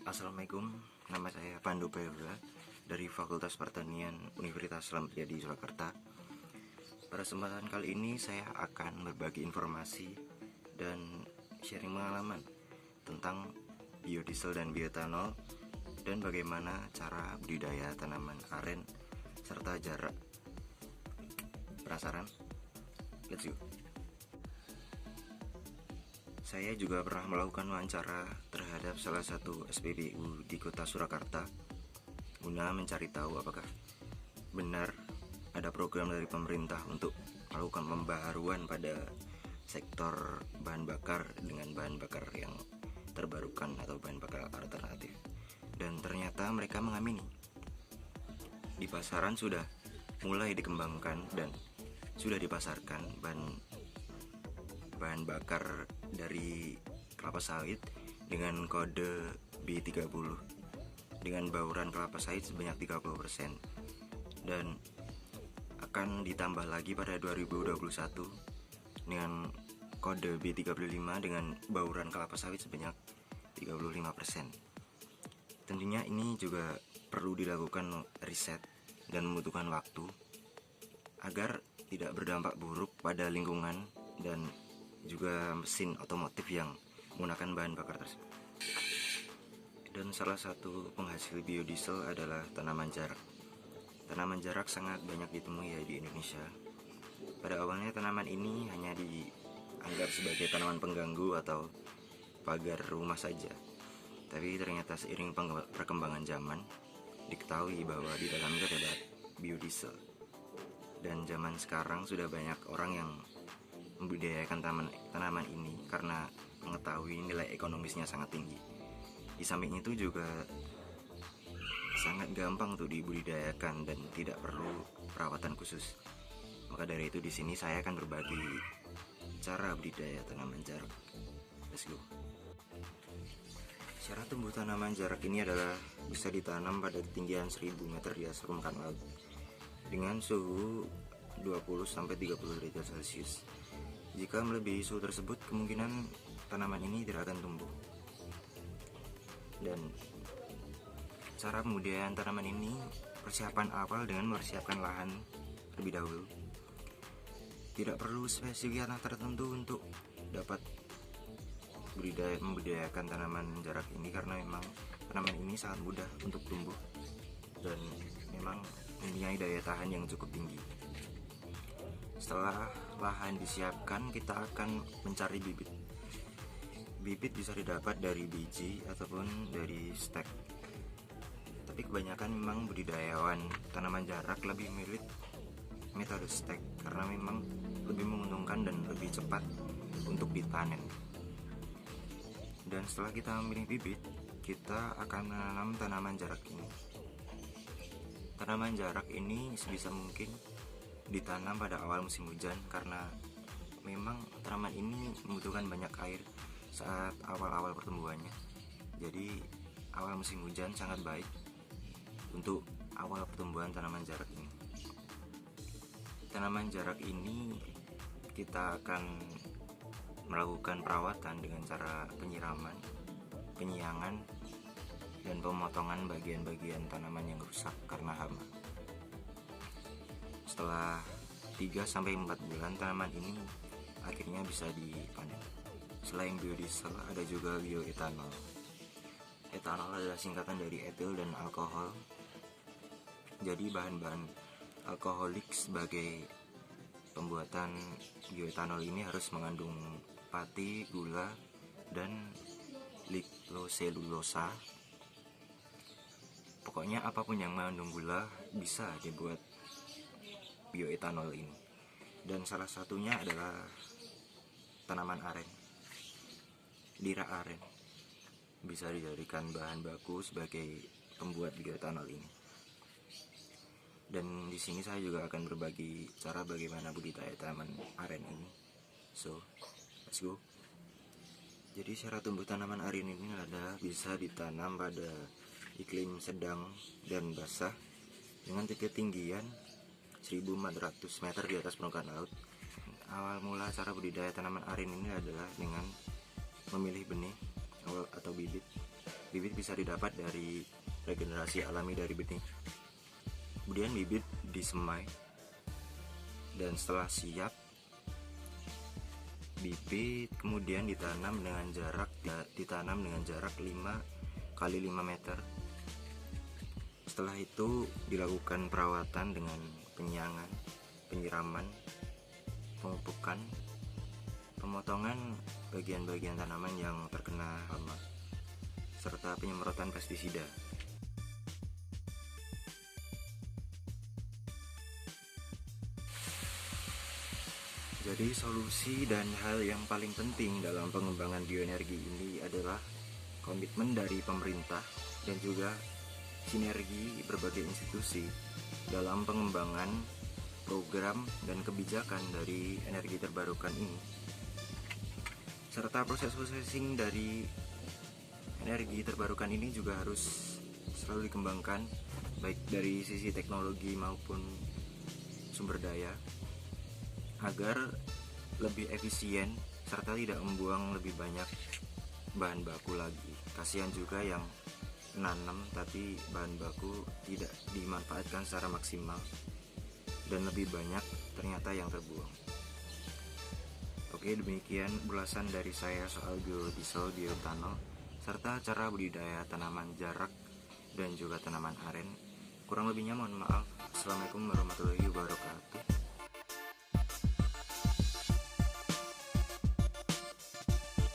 Assalamualaikum, nama saya Pandu Prayoga dari Fakultas Pertanian Universitas Islam di Surakarta. Pada kesempatan kali ini saya akan berbagi informasi dan sharing pengalaman tentang biodiesel dan bioetanol dan bagaimana cara budidaya tanaman aren serta jarak. Penasaran? Let's go. Saya juga pernah melakukan wawancara terhadap salah satu SPBU di kota Surakarta guna mencari tahu apakah benar ada program dari pemerintah untuk melakukan pembaharuan pada sektor bahan bakar dengan bahan bakar yang terbarukan atau bahan bakar alternatif. Dan ternyata mereka mengamini. Di pasaran sudah mulai dikembangkan dan sudah dipasarkan bahan bakar dari kelapa sawit dengan kode B30 dengan bauran kelapa sawit sebanyak 30% dan akan ditambah lagi pada 2021 dengan kode B35 dengan bauran kelapa sawit sebanyak 35%. Tentunya ini juga perlu dilakukan riset dan membutuhkan waktu agar tidak berdampak buruk pada lingkungan dan juga mesin otomotif yang menggunakan bahan bakar tersebut. Dan salah satu penghasil biodiesel adalah tanaman jarak. Tanaman jarak sangat banyak ditemui di Indonesia. Pada awalnya tanaman ini hanya dianggap sebagai tanaman pengganggu atau pagar rumah saja. Tapi ternyata seiring perkembangan zaman, diketahui bahwa di dalamnya terdapat biodiesel. Dan zaman sekarang sudah banyak orang yang membudidayakan tanaman ini karena mengetahui nilai ekonomisnya sangat tinggi. Di samping itu juga sangat gampang tuh dibudidayakan dan tidak perlu perawatan khusus. Maka dari itu di sini saya akan berbagi cara budidaya tanaman jarak. Let's go. Cara tumbuh tanaman jarak ini adalah bisa ditanam pada ketinggian 1000 meter di atas permukaan laut dengan suhu 20-30 derajat Celcius. Jika melebihi suhu tersebut, kemungkinan tanaman ini tidak akan tumbuh. Dan cara pembudidayaan tanaman ini, persiapan awal dengan mempersiapkan lahan terlebih dahulu. Tidak perlu spesifik tanah tertentu untuk dapat membudidayakan tanaman jarak ini karena memang tanaman ini sangat mudah untuk tumbuh dan memang mempunyai daya tahan yang cukup tinggi. Setelah lahan disiapkan, kita akan mencari bibit. Bibit bisa didapat dari biji ataupun dari stek. Tapi kebanyakan memang budidayawan tanaman jarak lebih milih metode stek karena memang lebih menguntungkan dan lebih cepat untuk dipanen. Dan setelah kita memilih bibit, kita akan menanam tanaman jarak ini. Tanaman jarak ini sebisa mungkin ditanam pada awal musim hujan karena memang tanaman ini membutuhkan banyak air saat awal-awal pertumbuhannya. Jadi awal musim hujan sangat baik untuk awal pertumbuhan tanaman jarak ini. Tanaman jarak ini kita akan melakukan perawatan dengan cara penyiraman, penyiangan, dan pemotongan bagian-bagian tanaman yang rusak karena hama. Setelah 3-4 bulan tanaman ini akhirnya bisa dipanen. Selain biodiesel ada juga bioetanol. Etanol adalah singkatan dari etil dan alkohol. Jadi bahan-bahan alkoholik sebagai pembuatan bioetanol ini harus mengandung pati, gula, dan likloselulosa. Pokoknya apapun yang mengandung gula bisa dibuat bioetanol ini. Dan salah satunya adalah tanaman aren. Lira aren bisa dijadikan bahan baku sebagai pembuat bioetanol ini. Dan di sini saya juga akan berbagi cara bagaimana budidaya tanaman aren ini. So, let's go. Jadi cara tumbuh tanaman aren ini adalah bisa ditanam pada iklim sedang dan basah dengan ketinggian 1400 meter di atas permukaan laut. Awal mula cara budidaya tanaman aren ini adalah dengan memilih benih atau bibit bibit bisa didapat dari regenerasi alami dari benih. Kemudian bibit disemai, dan setelah siap, bibit kemudian ditanam dengan jarak 5 kali 5 meter. Setelah itu dilakukan perawatan dengan penyiangan, penyiraman, pemupukan, pemotongan bagian-bagian tanaman yang terkena hama, serta penyemprotan pestisida. Jadi solusi dan hal yang paling penting dalam pengembangan bioenergi ini adalah komitmen dari pemerintah dan juga sinergi berbagai institusi dalam pengembangan program dan kebijakan dari energi terbarukan ini, serta proses processing dari energi terbarukan ini juga harus selalu dikembangkan, baik dari sisi teknologi maupun sumber daya, agar lebih efisien serta tidak membuang lebih banyak bahan baku lagi. Kasihan juga yang nanam tapi bahan baku tidak dimanfaatkan secara maksimal dan lebih banyak ternyata yang terbuang. Oke, demikian ulasan dari saya soal biodiesel di Rutano serta cara budidaya tanaman jarak dan juga tanaman aren. Kurang lebihnya mohon maaf. Assalamualaikum warahmatullahi wabarakatuh.